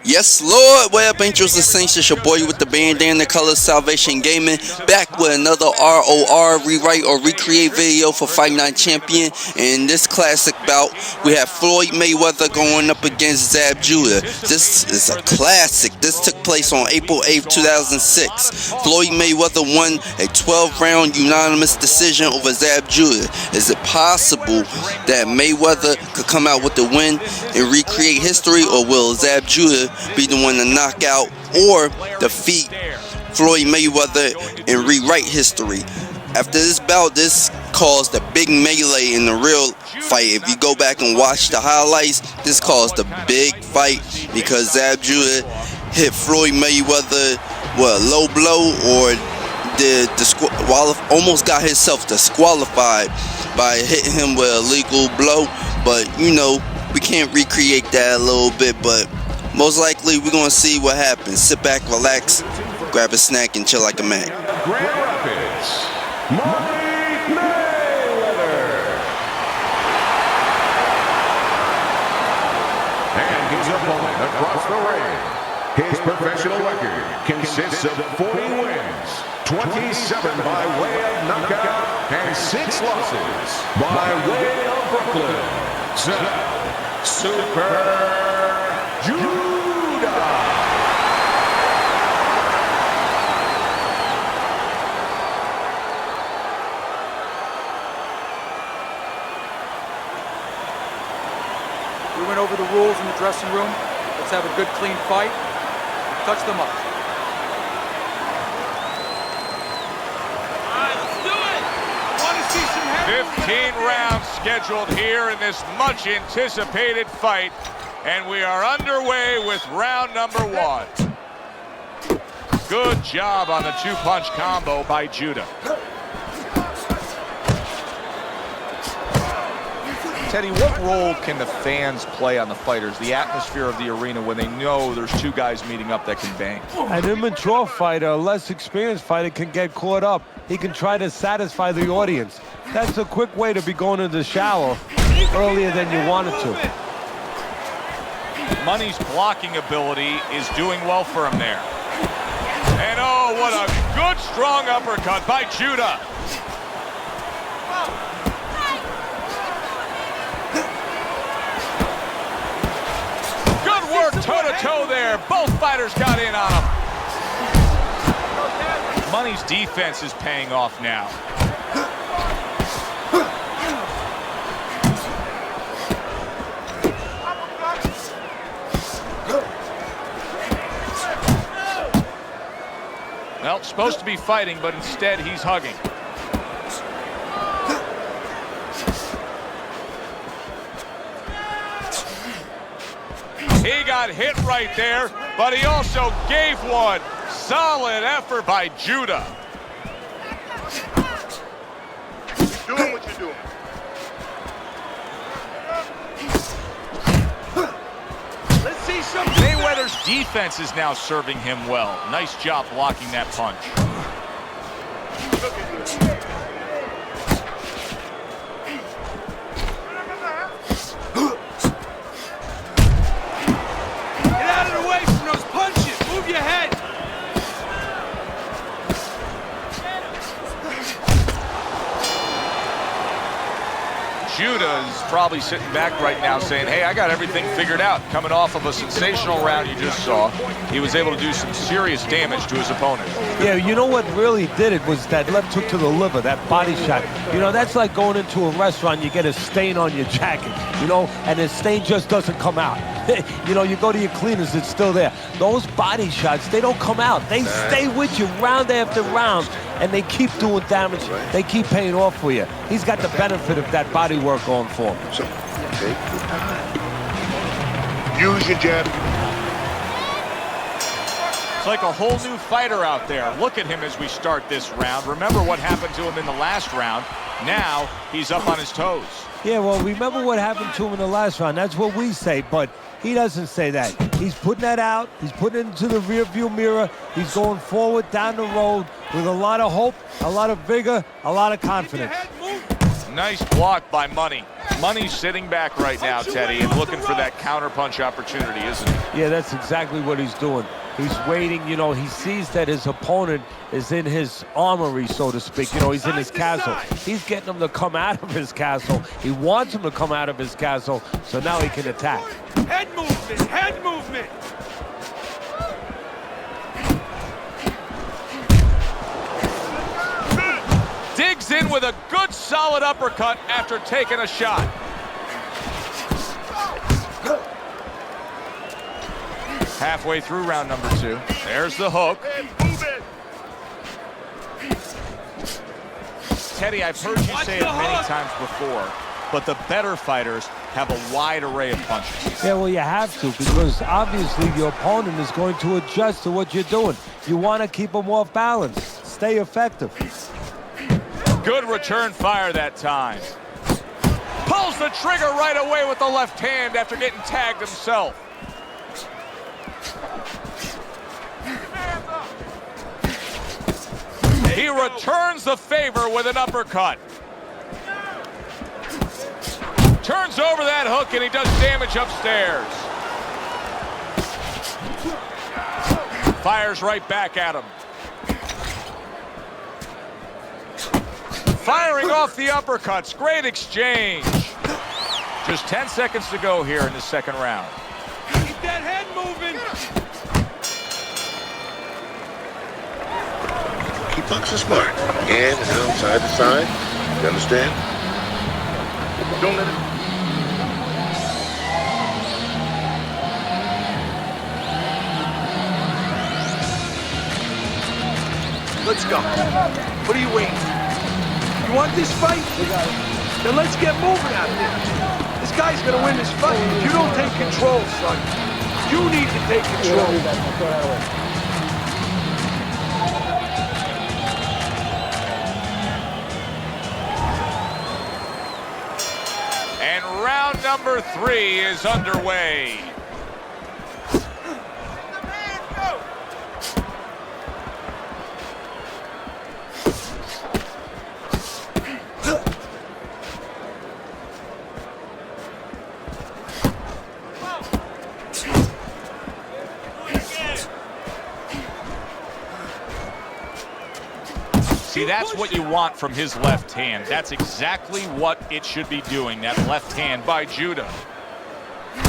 Yes, Lord. What up, Angels and Saints? It's your boy with the bandana colors, Salvation Gaming, back with another ROR rewrite or recreate video for Fight Night Champion. And in this classic bout, we have Floyd Mayweather going up against Zab Judah. This is a classic. This took place on April 8th, 2006. Floyd Mayweather won a 12-round unanimous decision over Zab Judah. Is it possible that Mayweather could come out with the win and recreate history, or will Zab Judah be the one to knock out or defeat Floyd Mayweather and rewrite history? After this bout, this caused a big melee in the real fight. If you go back and watch the highlights, this caused a big fight because Zab Judah hit Floyd Mayweather with a low blow, or almost got himself disqualified by hitting him with a legal blow. But you know, we can't recreate that a little bit, but most likely we're gonna see what happens. Sit back, relax, grab a snack, and chill like a man. Grand Rapids, Mayweather. And his opponent across the ring. His professional record consists of 40 wins, 27 by way of knockout, and 6 losses by way of Brooklyn. Super Judah. We went over the rules in the dressing room. Let's have a good, clean fight. Touch them up. All right, let's do it. Want to see some heavy? 15 rounds scheduled here in this much anticipated fight, and we are underway with round number 1. Good job on the 2-punch combo by Judah. Teddy, what role can the fans play on the fighters, the atmosphere of the arena, when they know there's 2 guys meeting up that can bang? An immature fighter, a less experienced fighter, can get caught up. He can try to satisfy the audience. That's a quick way to be going to the shower earlier than you wanted to. Money's blocking ability is doing well for him there. And oh, what a good, strong uppercut by Judah. Toe-to-toe there. Both fighters got in on him. Money's defense is paying off now. Well, supposed to be fighting, but instead he's hugging. He got hit right there, but he also gave one. Solid effort by Judah. You're doing what you're doing. Let's see some. Mayweather's defense is now serving him well. Nice job blocking that punch. Look at you. Judah's probably sitting back right now saying, hey, I got everything figured out. Coming off of a sensational round you just saw, he was able to do some serious damage to his opponent. Yeah, you know what really did it was that left hook to the liver, that body shot. You know, that's like going into a restaurant, you get a stain on your jacket, you know, and the stain just doesn't come out. You know, you go to your cleaners, it's still there. Those body shots, they don't come out. They stay with you round after round, and they keep doing damage. They keep paying off for you. He's got the benefit of that body work going for him. So, take your time. Use your jab. It's like a whole new fighter out there. Look at him as we start this round. Remember what happened to him in the last round. Now he's up on his toes. Yeah, well, remember what happened to him in the last round. That's what we say, but he doesn't say that. He's putting that out. He's putting it into the rearview mirror. He's going forward down the road with a lot of hope, a lot of vigor, a lot of confidence. Nice block by Money. Money's sitting back right now, Teddy, and looking for that counterpunch opportunity, isn't he? Yeah, that's exactly what he's doing. He's waiting, you know, he sees that his opponent is in his armory, so to speak. You know, he's in his castle. He's getting him to come out of his castle. He wants him to come out of his castle, so now he can attack. Head movement, head movement. Digs in with a good solid uppercut after taking a shot. Halfway through round number 2. There's the hook. Teddy, I've heard you say it many times before, but the better fighters have a wide array of punches. Yeah, well, you have to, because obviously your opponent is going to adjust to what you're doing. You want to keep them off balance. Stay effective. Good return fire that time. Pulls the trigger right away with the left hand after getting tagged himself. He returns the favor with an uppercut. Turns over that hook and he does damage upstairs. Fires right back at him. Firing off the uppercuts. Great exchange. Just 10 seconds to go here in the second round. Keep that head moving. Keep boxing smart. And out side to side. You understand? Don't let it. Let's go. What are you waiting for? You want this fight? Then let's get moving out there. This guy's gonna win this fight. If you don't take control, son, you need to take control. And round number 3 is underway. See, that's what you want from his left hand. That's exactly what it should be doing, that left hand by Judah.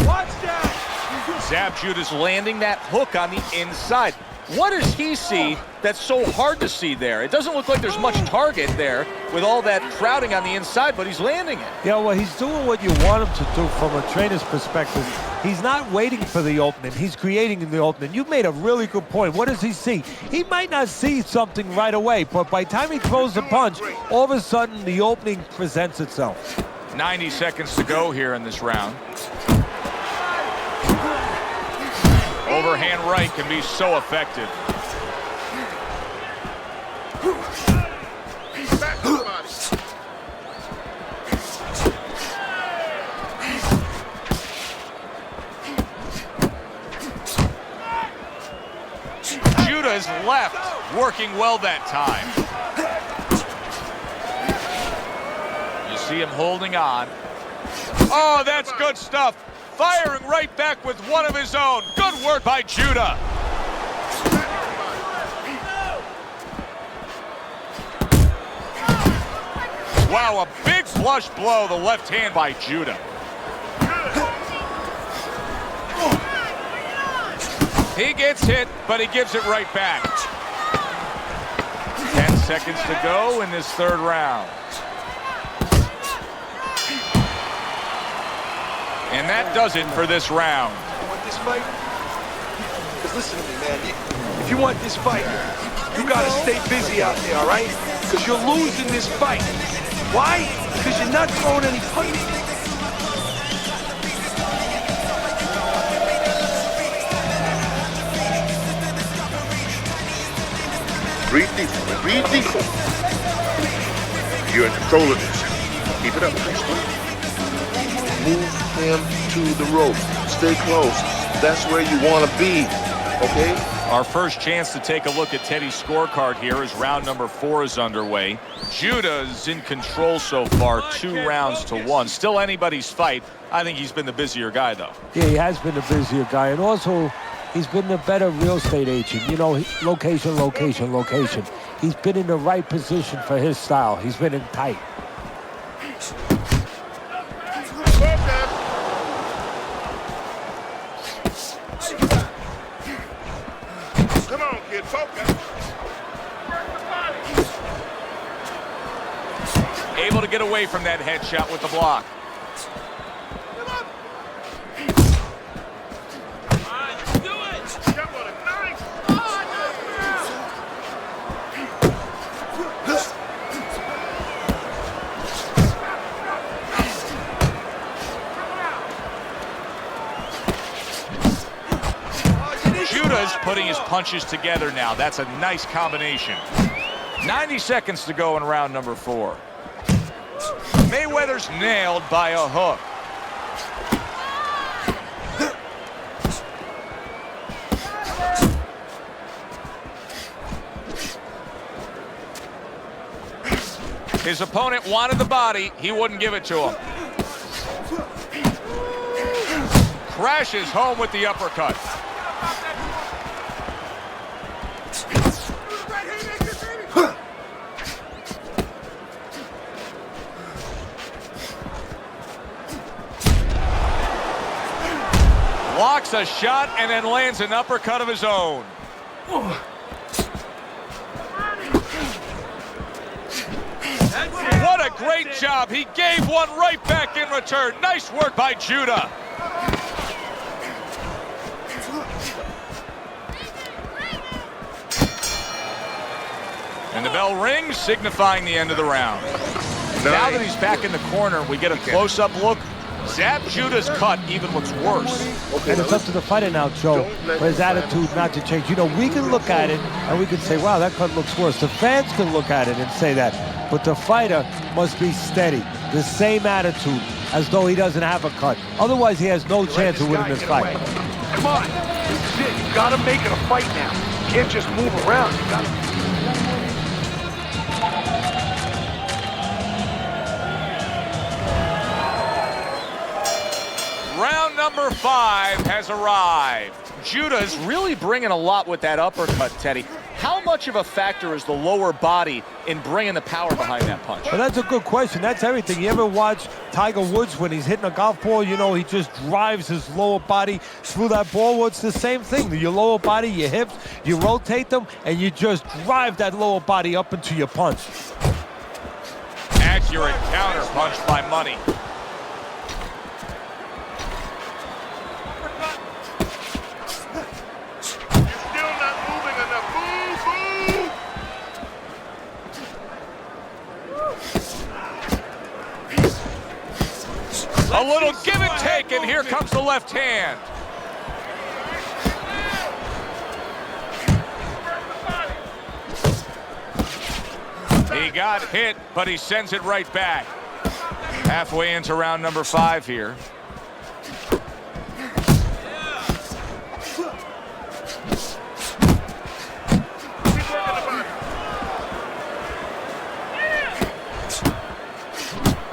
Watch that! Zab Judah's landing that hook on the inside. What does he see that's so hard to see there? It doesn't look like there's much target there with all that crowding on the inside, but he's landing it. Yeah, well, he's doing what you want him to do from a trainer's perspective. He's not waiting for the opening. He's creating the opening. You made a really good point. What does he see? He might not see something right away, but by the time he throws the punch, all of a sudden the opening presents itself. 90 seconds to go here in this round. Overhand right can be so effective. Judah's left working well that time. You see him holding on. Oh, that's good stuff. Firing right back with one of his own. Good work by Judah. Wow, a big flush blow, the left hand by Judah. He gets hit, but he gives it right back. 10 seconds to go in this third round. And that does it for this round. You want this fight? Because listen to me, man. If you want this fight, you gotta stay busy out there, all right? Because you're losing this fight. Why? Because you're not throwing any punches. Breathe deep. Breathe deep. You're in control of this. Keep it up. Move him to the rope. Stay close. That's where you want to be. Okay? Our first chance to take a look at Teddy's scorecard here as round number 4 is underway. Judah's in control so far, 2 rounds to 1. Still anybody's fight. I think he's been the busier guy, though. Yeah, he has been the busier guy, and also he's been the better real estate agent. You know, location, location, location. He's been in the right position for his style. He's been in tight. Come on, kid, focus. Able to get away from that headshot with the block. Judah's putting his punches together now. That's a nice combination. 90 seconds to go in round number 4. Mayweather's nailed by a hook. His opponent wanted the body. He wouldn't give it to him. Crashes home with the uppercut. Blocks a shot and then lands an uppercut of his own. What a great job. He gave one right back in return. Nice work by Judah. And the bell rings, signifying the end of the round. Now that he's back in the corner, we get a close-up look. Zab Judah's cut even looks worse. And it's up to the fighter now, Joe, for his attitude not to change. You know, we can look at it and we can say, wow, that cut looks worse. The fans can look at it and say that. But the fighter must be steady, the same attitude, as though he doesn't have a cut. Otherwise, he has no chance of winning this fight. Come on. This is it. You gotta make it a fight now. You can't just move around. You gotta... Round number 5 has arrived. Judah's really bringing a lot with that uppercut, Teddy. How much of a factor is the lower body in bringing the power behind that punch? Well, that's a good question. That's everything. You ever watch Tiger Woods when he's hitting a golf ball? You know, he just drives his lower body through that ball. Well, it's the same thing. Your lower body, your hips, you rotate them, and you just drive that lower body up into your punch. Accurate counter punch by Money. A little give and take, and here comes the left hand. He got hit, but he sends it right back. Halfway into round number 5 here.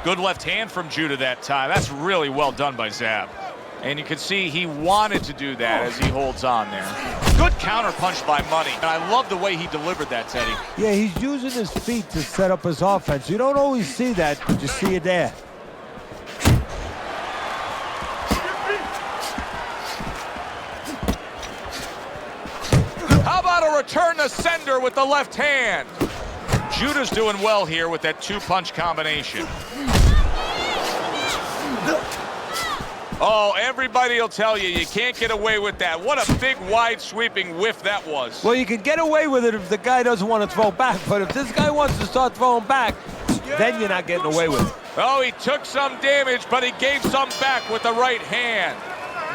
Good left hand from Judah that time. That's really well done by Zab. And you can see he wanted to do that as he holds on there. Good counter punch by Money. And I love the way he delivered that, Teddy. Yeah, he's using his feet to set up his offense. You don't always see that, but you see it there. How about a return to sender with the left hand? Judah's doing well here with that 2-punch combination. Oh, everybody will tell you, you can't get away with that. What a big, wide, sweeping whiff that was. Well, you can get away with it if the guy doesn't want to throw back, but if this guy wants to start throwing back, then you're not getting away with it. Oh, he took some damage, but he gave some back with the right hand.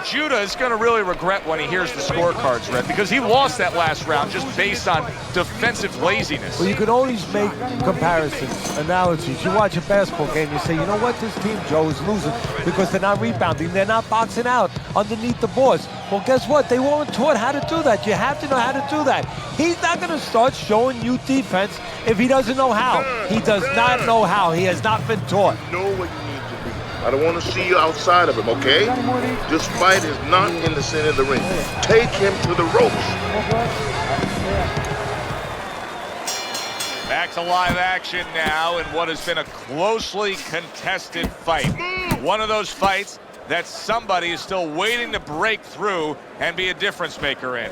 Judah is going to really regret when he hears the scorecards, Red, because he lost that last round just based on defensive laziness. Well, you can always make comparisons, analogies. You watch a basketball game, you say, you know what, this team, Joe, is losing because they're not rebounding, they're not boxing out underneath the boards. Well, guess what? They weren't taught how to do that. You have to know how to do that. He's not going to start showing you defense if he doesn't know how. He does not know how. He has not been taught. Know what you need to be. I don't want to see you outside of him, okay? This fight is not in the center of the ring. Take him to the ropes. Back to live action now in what has been a closely contested fight. One of those fights that somebody is still waiting to break through and be a difference maker in.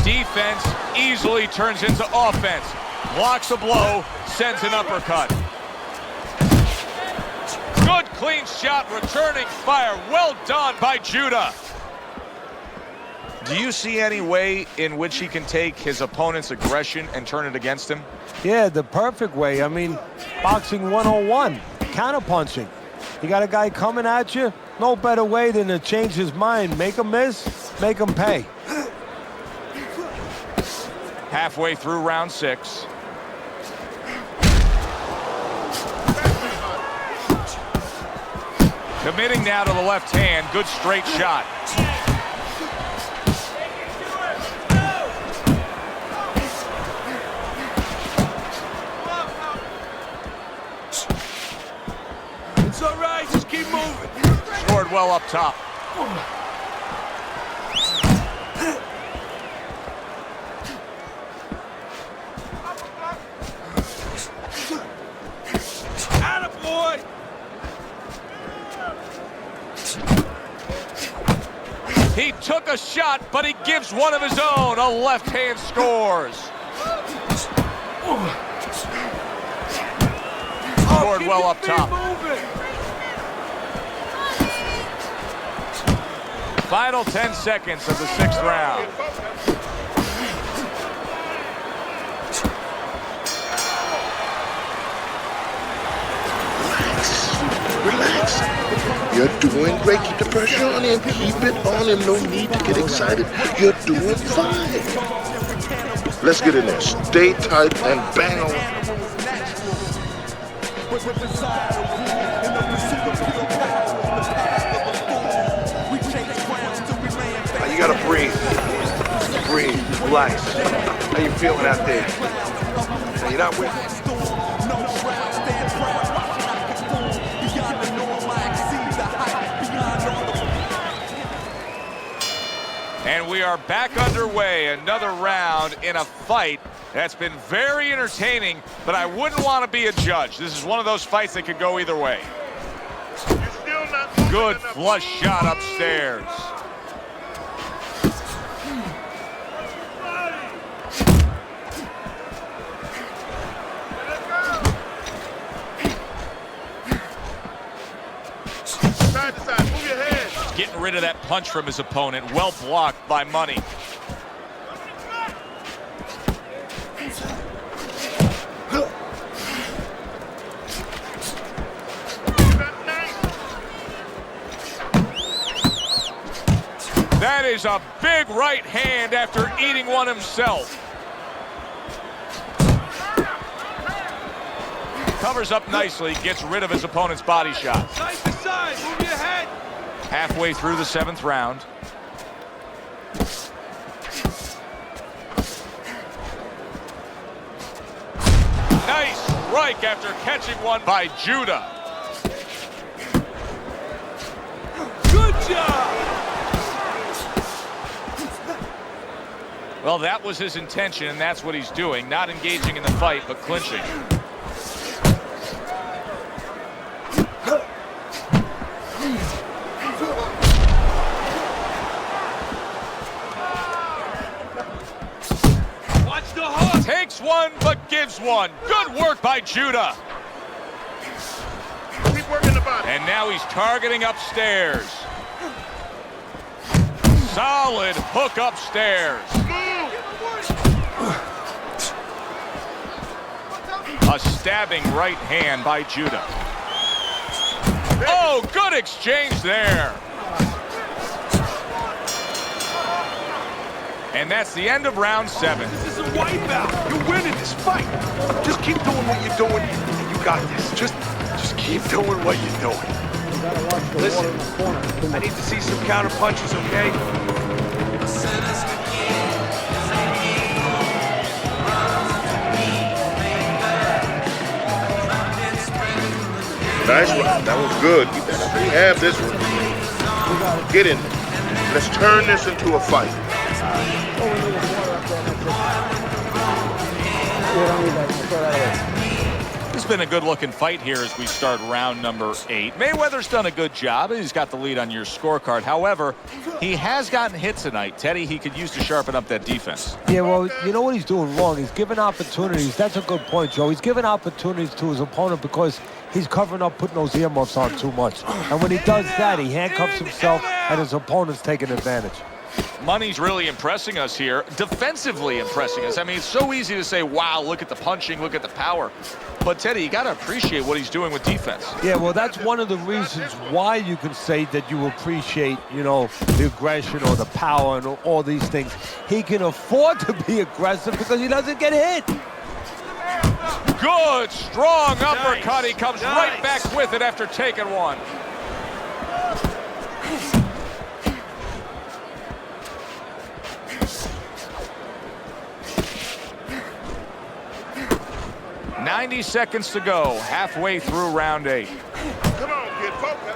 Defense easily turns into offense. Blocks a blow, sends an uppercut. Good clean shot, returning fire. Well done by Judah. Do you see any way in which he can take his opponent's aggression and turn it against him? Yeah, the perfect way. I mean, boxing 101, counterpunching. You got a guy coming at you, no better way than to change his mind. Make him miss, make him pay. Halfway through round 6. Committing now to the left hand. Good straight shot. It's all right, just keep moving. Scored well up top. Attaboy! He took a shot, but he gives one of his own. A left hand scores. Scored well up top. Final 10 seconds of the 6th round. Relax. You're doing great. Keep the pressure on him. Keep it on him. No need to get excited. You're doing fine. Let's get in there. Stay tight and bang on. You gotta breathe. Breathe. Relax. How you feeling out there? Now, you're not with me. And we are back underway. Another round in a fight that's been very entertaining, but I wouldn't want to be a judge. This is one of those fights that could go either way. Good flush shot upstairs. Side to side. Move your head. Getting rid of that punch from his opponent. Well blocked by Money. That is a big right hand after eating one himself. Covers up nicely, gets rid of his opponent's body shot. Side to side, move your head. Halfway through the 7th round. Nice strike after catching one by Judah. Good job. Well, that was his intention, and that's what he's doing. Not engaging in the fight, but clinching. Watch the hook. Takes one, but gives one. Good work by Judah. Keep working the body. And now he's targeting upstairs. Solid hook upstairs. A stabbing right hand by Judah. Oh, good exchange there. And that's the end of round 7. This is a wipeout. You're winning this fight. Just keep doing what you're doing. You got this. Just keep doing what you're doing. Listen, I need to see some counter punches, okay? Nice one. That was good. We have this one. Get in there. Let's turn this into a fight. It's been a good-looking fight here as we start round number 8. Mayweather's done a good job. He's got the lead on your scorecard. However, he has gotten hit tonight. Teddy, he could use to sharpen up that defense. Yeah, well, you know what he's doing wrong? He's giving opportunities. That's a good point, Joe. He's giving opportunities to his opponent because he's covering up, putting those earmuffs on too much. And when he does that, he handcuffs himself, and his opponent's taking advantage. Money's really impressing us here, defensively impressing us. I mean, it's so easy to say, wow, look at the punching, look at the power. But, Teddy, you got to appreciate what he's doing with defense. Yeah, well, that's one of the reasons why you can say that you appreciate, you know, the aggression or the power and all these things. He can afford to be aggressive because he doesn't get hit. Good, strong uppercut. He comes right back with it after taking one. "90 seconds to go, halfway through round 8. Come on, kid, focus.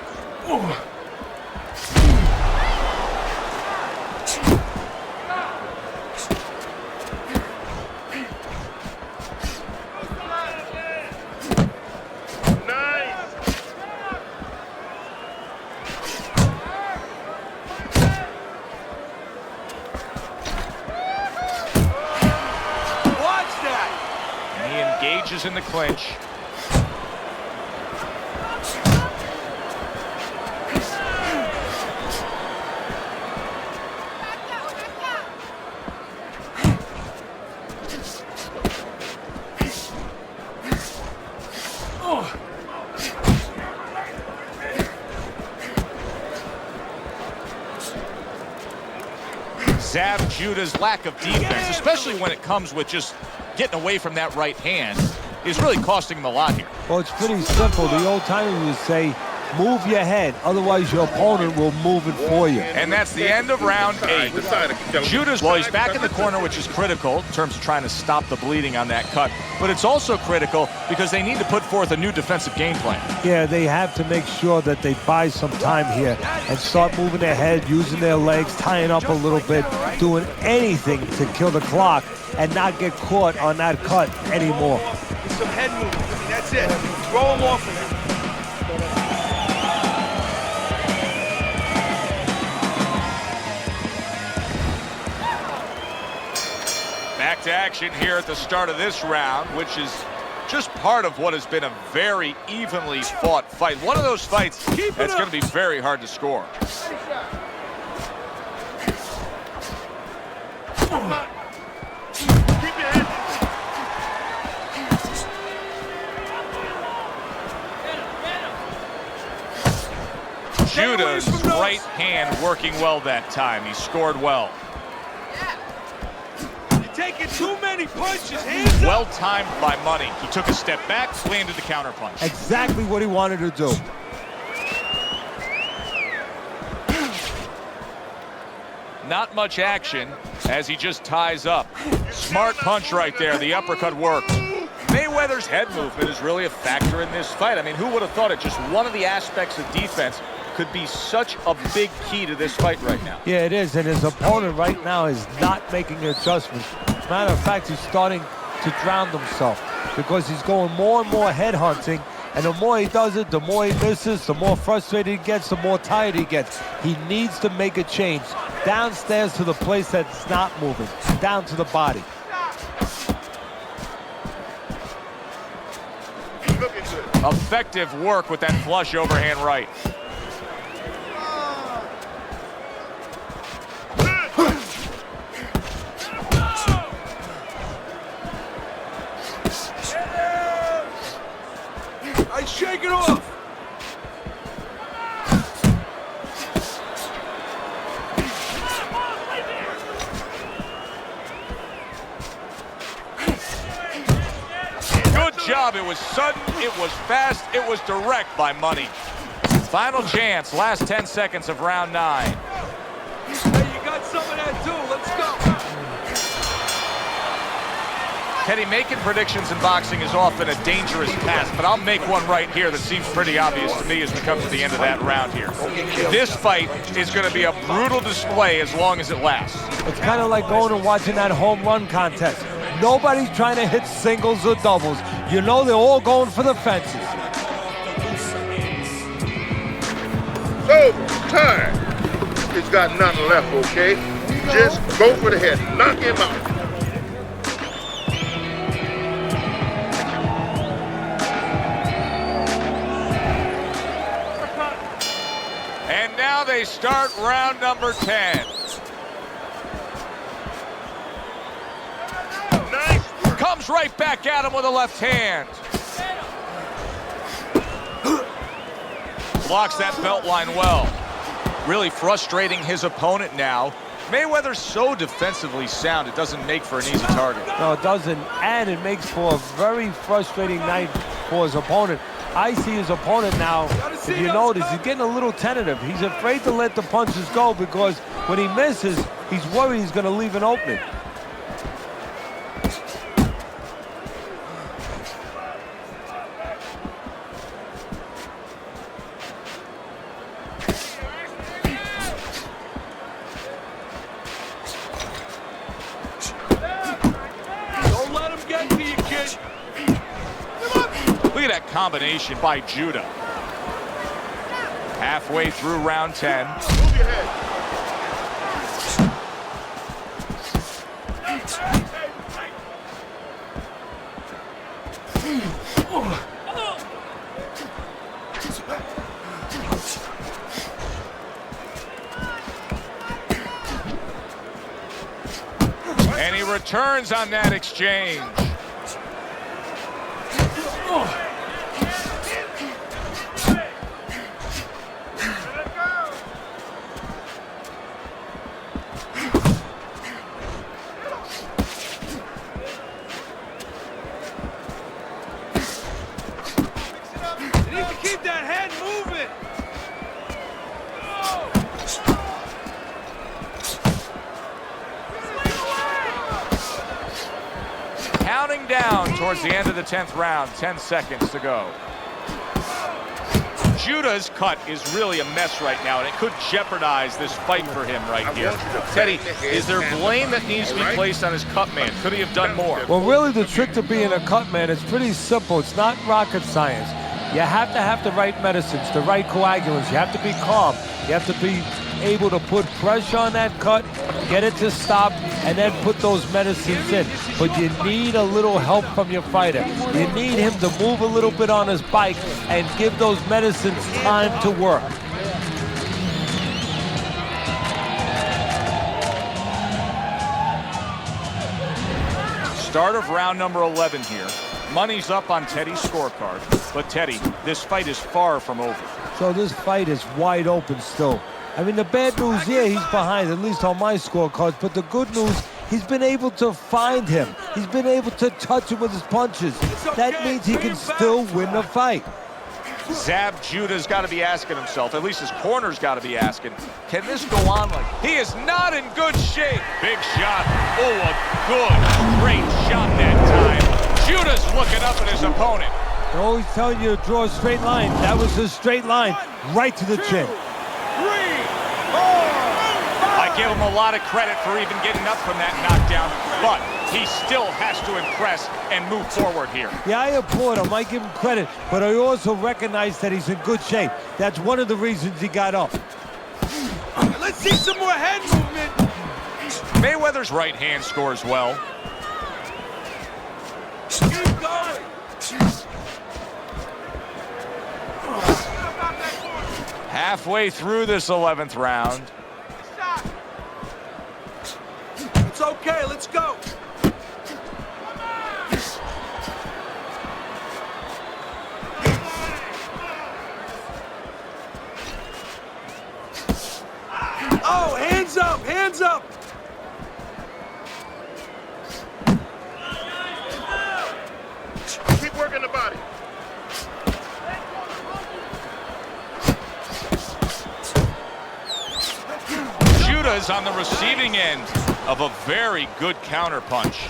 Engages in the clinch. Zav Judah's lack of defense, especially when it comes with just getting away from that right hand, is really costing him a lot here. Well, it's pretty simple. The old timers would say, move your head, otherwise your opponent will move it for you. And that's the end of round 8. Judah's, well, he's back in the corner, which is critical in terms of trying to stop the bleeding on that cut. But it's also critical because they need to put forth a new defensive game plan. Yeah, they have to make sure that they buy some time here and start moving their head, using their legs, tying up a little bit, doing anything to kill the clock and not get caught on that cut anymore. Some head movement. I mean, that's it. Throw him off of it. Back to action here at the start of this round, which is just part of what has been a very evenly fought fight. One of those fights that's going to be very hard to score. Judah's right hand working well that time. He scored well. You're taking too many punches. Hands up. Well timed by Money. He took a step back, landed the counter punch. Exactly what he wanted to do. Not much action as he just ties up. Smart punch right there. The uppercut worked. Mayweather's head movement is really a factor in this fight. I mean, who would have thought it? Just one of the aspects of defense could be such a big key to this fight right now. Yeah, it is, and his opponent right now is not making adjustments. As a matter of fact, he's starting to drown himself because he's going more and more head hunting, and the more he does it, the more he misses, the more frustrated he gets, the more tired he gets. He needs to make a change downstairs to the place that's not moving, down to the body. Effective work with that flush overhand right. job. It was sudden, it was fast, it was direct by Money. Final chance, last 10 seconds of round 9. Hey, you got some of that too. Let's go. Teddy, making predictions in boxing is often a dangerous task, but I'll make one right here that seems pretty obvious to me as we come to the end of that round here. This fight is going to be a brutal display as long as it lasts. It's kind of like going and watching that home run contest. Nobody's trying to hit singles or doubles. You know they're all going for the fences. Over. Time. He's got nothing left, okay? Just go for the head. Knock him out. And now they start round number 10. Nice. Comes right back at him with a left hand. Blocks that belt line well. Really frustrating his opponent now. Mayweather's so defensively sound, it doesn't make for an easy target. No, it doesn't, and it makes for a very frustrating night for his opponent. I see his opponent now, if you notice, he's getting a little tentative. He's afraid to let the punches go because when he misses, he's worried he's going to leave an opening. Don't let him get to you, kid. Look at that combination by Judah. Halfway through round 10. Move your head. And he returns on that exchange. You need to keep that head moving. Counting down towards the end of the 10th round, 10 seconds to go. Judah's cut is really a mess right now, and it could jeopardize this fight for him right here. Teddy, is there blame that needs to be placed on his cut man? Could he have done more? Well, really, the trick to being a cut man is pretty simple. It's not rocket science. You have to have the right medicines, the right coagulants. You have to be calm. You have to be able to put pressure on that cut, get it to stop, and then put those medicines in. But you need a little help from your fighter. You need him to move a little bit on his bike and give those medicines time to work. Start of round number 11 here. Money's up on Teddy's scorecard. But Teddy, this fight is far from over. So this fight is wide open still. I mean, the bad news here, he's behind, at least on my scorecards. But the good news, he's been able to find him. He's been able to touch him with his punches. That means he can still win the fight. Zab Judah's got to be asking himself, at least his corner's got to be asking, can this go on like... He is not in good shape. Big shot. Oh, a good, great shot that time. Judah's looking up at his opponent. They're always telling you to draw a straight line. That was a straight line, right to the chin. I give him a lot of credit for even getting up from that knockdown, but he still has to impress and move forward here. Yeah, I applaud him. I give him credit, but I also recognize that he's in good shape. That's one of the reasons he got up. Let's see some more head movement. Mayweather's right hand scores well. Keep going. Halfway through this 11th round. It's okay, let's go. Oh, hands up, hands up. Keep working the body. is on the receiving end of a very good counter punch.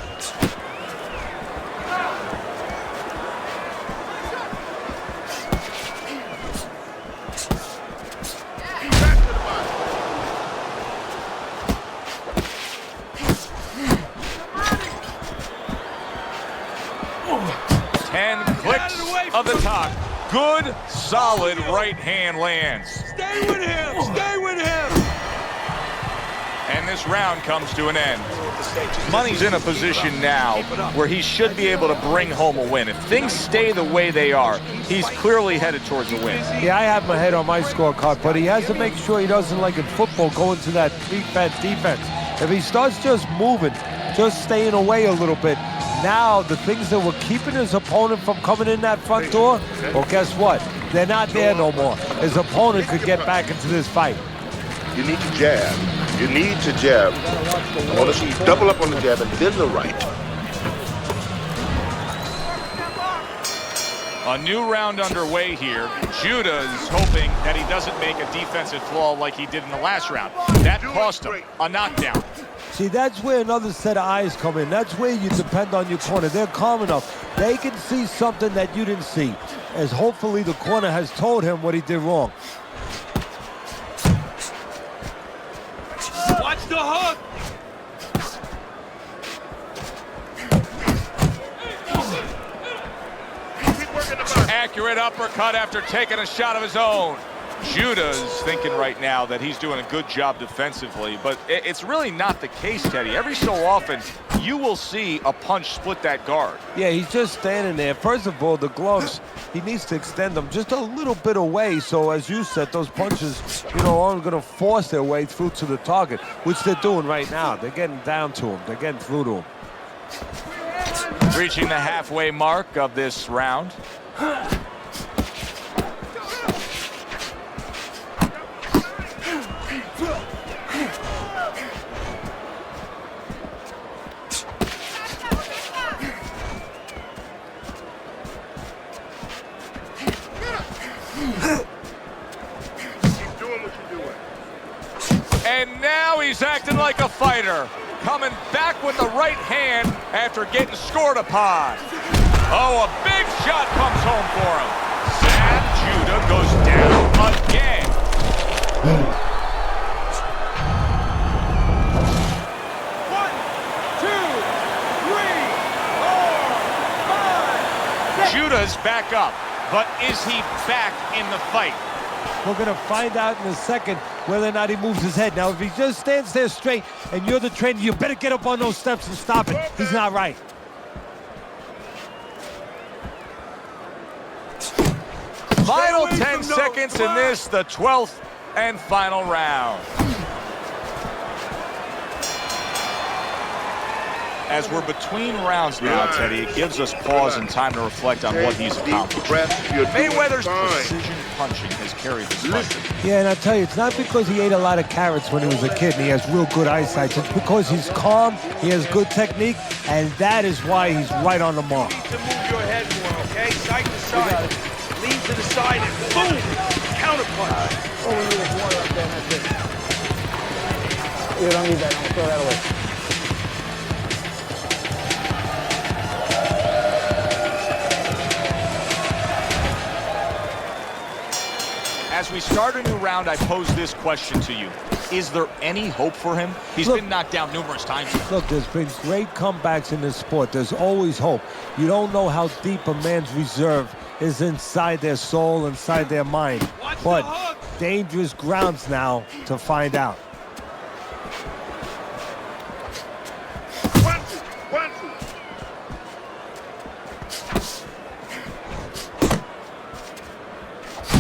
Of the top. Good, solid right hand lands. Stay with him! Stay with him! And this round comes to an end. Money's in a position now where he should be able to bring home a win. If things stay the way they are, he's clearly headed towards a win. Yeah, I have my head on my scorecard, but he has to make sure he doesn't, like in football, go into that defense. If he starts just moving, just staying away a little bit, now the things that were keeping his opponent from coming in that front door, well, guess what? They're not there no more. His opponent could get back into this fight. You need to jab. You need to jab. I want to see you double up on the jab and then the right. A new round underway here. Judah is hoping that he doesn't make a defensive flaw like he did in the last round. That cost him a knockdown. See, that's where another set of eyes come in. That's where you depend on your corner. They're calm enough. They can see something that you didn't see, as hopefully the corner has told him what he did wrong. Watch the hook! Accurate uppercut after taking a shot of his own. Judah's thinking right now that he's doing a good job defensively, but it's really not the case, Teddy. Every so often, you will see a punch split that guard. Yeah, he's just standing there. First of all, the gloves, he needs to extend them just a little bit away, so as you said, those punches, aren't going to force their way through to the target, which they're doing right now. They're getting down to him. They're getting through to him. Reaching the halfway mark of this round. And now he's acting like a fighter, coming back with the right hand after getting scored upon. Oh, a big shot comes home for him. Sam Judah goes down again. One, two, three, 4, 5, 6. Judah's back up, but is he back in the fight? We're going to find out in a second whether or not he moves his head. Now, if he just stands there straight and you're the trainer, you better get up on those steps and stop it. He's not right. Final 10 seconds in this, the 12th and final round. As we're between rounds now, Teddy, it gives us pause and time to reflect on what he's accomplished. Mayweather's precision punching has carried this fight. Yeah, and I tell you, it's not because he ate a lot of carrots when he was a kid and he has real good eyesight. It's because he's calm, he has good technique, and that is why he's right on the mark. You need to move your head more, okay? Side to side. Lean to the side and boom! Counter punch. Oh, we need a water up there, that's it. You don't need that, I'll throw that away. As we start a new round, I pose this question to you. Is there any hope for him? He's been knocked down numerous times. Look, there's been great comebacks in this sport. There's always hope. You don't know how deep a man's reserve is inside their soul, inside their mind. But dangerous grounds now to find out.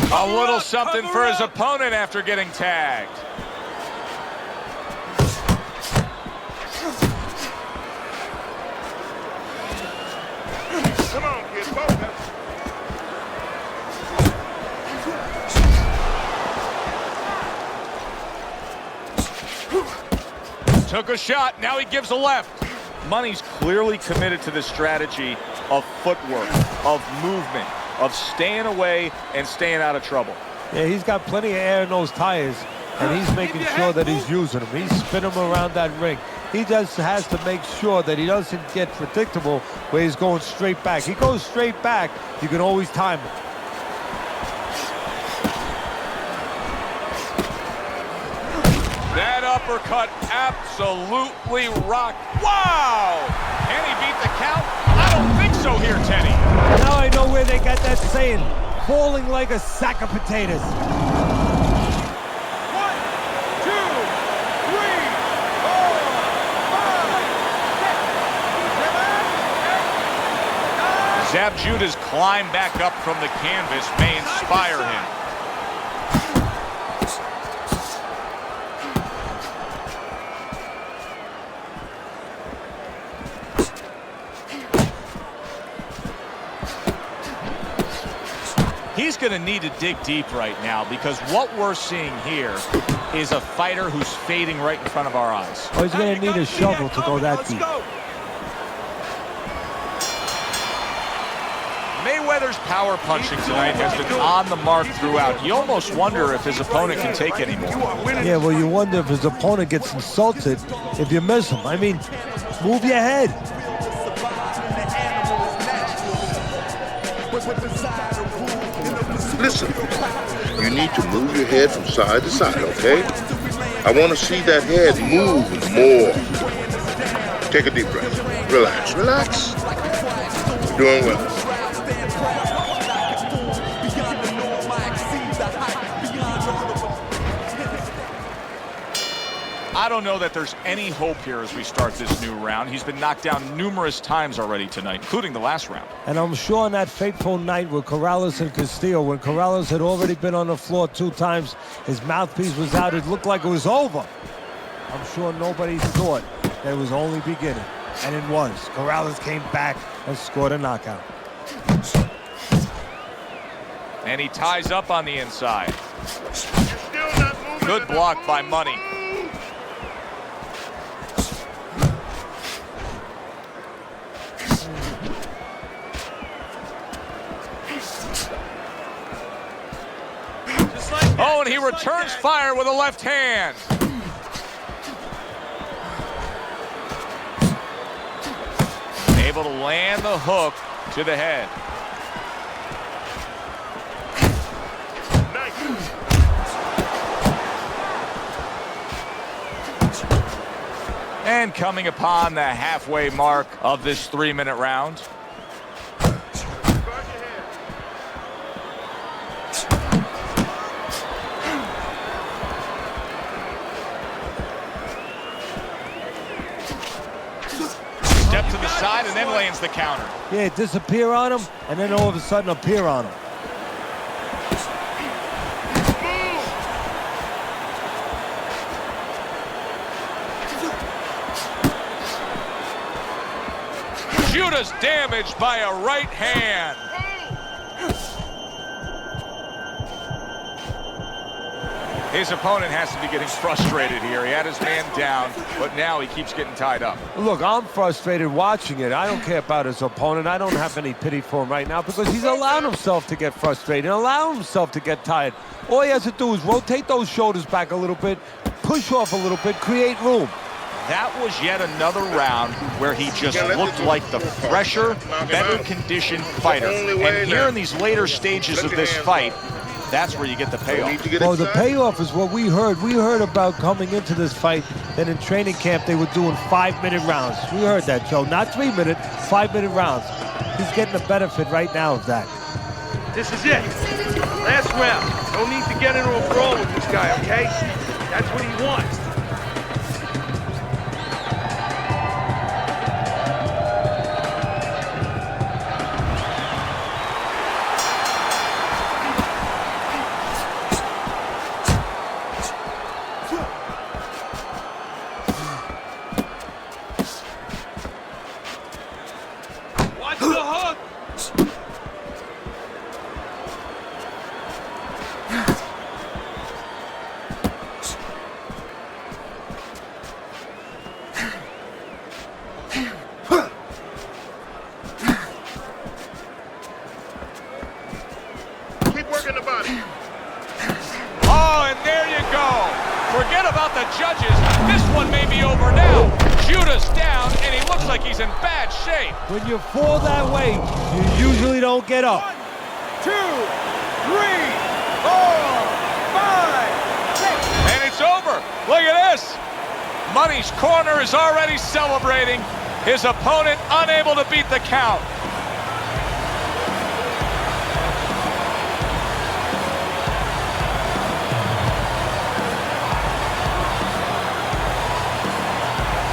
A little something for his opponent after getting tagged. Come on, kid. Took a shot, now he gives a left. Money's clearly committed to the strategy of footwork, of movement, of staying away and staying out of trouble. Yeah, he's got plenty of air in those tires. and he's making sure that he's using them. He's spinning them around that ring. He just has to make sure that he doesn't get predictable where he's going straight back. He goes straight back, you can always time it. That uppercut absolutely rocked. Wow! Can he beat the count? I don't think so here, Teddy. Now I know where they got that saying, falling like a sack of potatoes. 1, 2, 3, 4, 5, 6, 7, 8, 9. Zab Judah's climb back up from the canvas may inspire him. He's going to need to dig deep right now, because what we're seeing here is a fighter who's fading right in front of our eyes. Oh, he's going to need a shovel to go that deep. Mayweather's power punching tonight has been on the mark throughout. You almost wonder if his opponent can take any more. Yeah, well, you wonder if his opponent gets insulted if you miss him. I mean, move your head. Listen, you need to move your head from side to side, okay? I want to see that head move more. Take a deep breath. Relax, relax. You're doing well. I don't know that there's any hope here as we start this new round. He's been knocked down numerous times already tonight, including the last round. And I'm sure on that fateful night with Corrales and Castillo, when Corrales had already been on the floor 2 times, his mouthpiece was out, it looked like it was over. I'm sure nobody thought that it was only beginning. And it was. Corrales came back and scored a knockout. And he ties up on the inside. Good block by Money. Oh, and he returns fire with a left hand. Able to land the hook to the head. And coming upon the halfway mark of this 3-minute round. Step to the side and then lands the counter. Yeah, disappear on him, and then all of a sudden appear on him. Judah's damaged by a right hand. His opponent has to be getting frustrated here. He had his man down, but now he keeps getting tied up. Look, I'm frustrated watching it. I don't care about his opponent. I don't have any pity for him right now because he's allowed himself to get frustrated, allowed himself to get tired. All he has to do is rotate those shoulders back a little bit, push off a little bit, create room. That was yet another round where he just looked like the fresher, better conditioned fighter. And here in these later stages of this fight, that's where you get the payoff. Well, the payoff is what we heard. We heard about coming into this fight that in training camp they were doing 5-minute rounds. We heard that, Joe. Not 3-minute, 5-minute rounds. He's getting the benefit right now of that. This is it. Last round. No need to get into a brawl with this guy, okay? That's what he wants. He's in bad shape. When you fall that way, you usually don't get up. 1, 2, 3, 4, 5, 6. And it's over. Look at this. Money's Corner is already celebrating. His opponent unable to beat the count.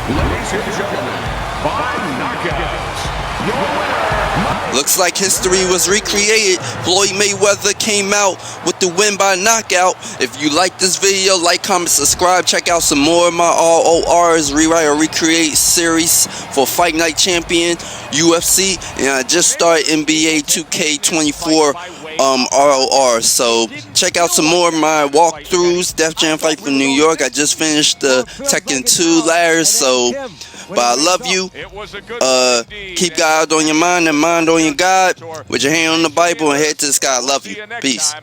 Ladies and gentlemen, by knockout, your winner. Looks like history was recreated. Floyd Mayweather came out with the win by knockout. If you like this video, like, comment, subscribe. Check out some more of my RORs, Rewrite or Recreate series for Fight Night Champion, UFC, and I just started NBA 2K24 ROR. So check out some more of my walkthroughs. Def Jam Fight from New York. I just finished the Tekken 2 ladders. So, but I love you. Keep God on your mind and mind on your God. With your hand on the Bible and head to the sky. I love you. Peace.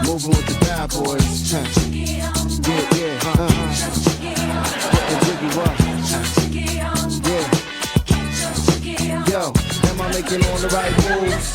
Moving with the bad boys. Yo, am I making all the right moves?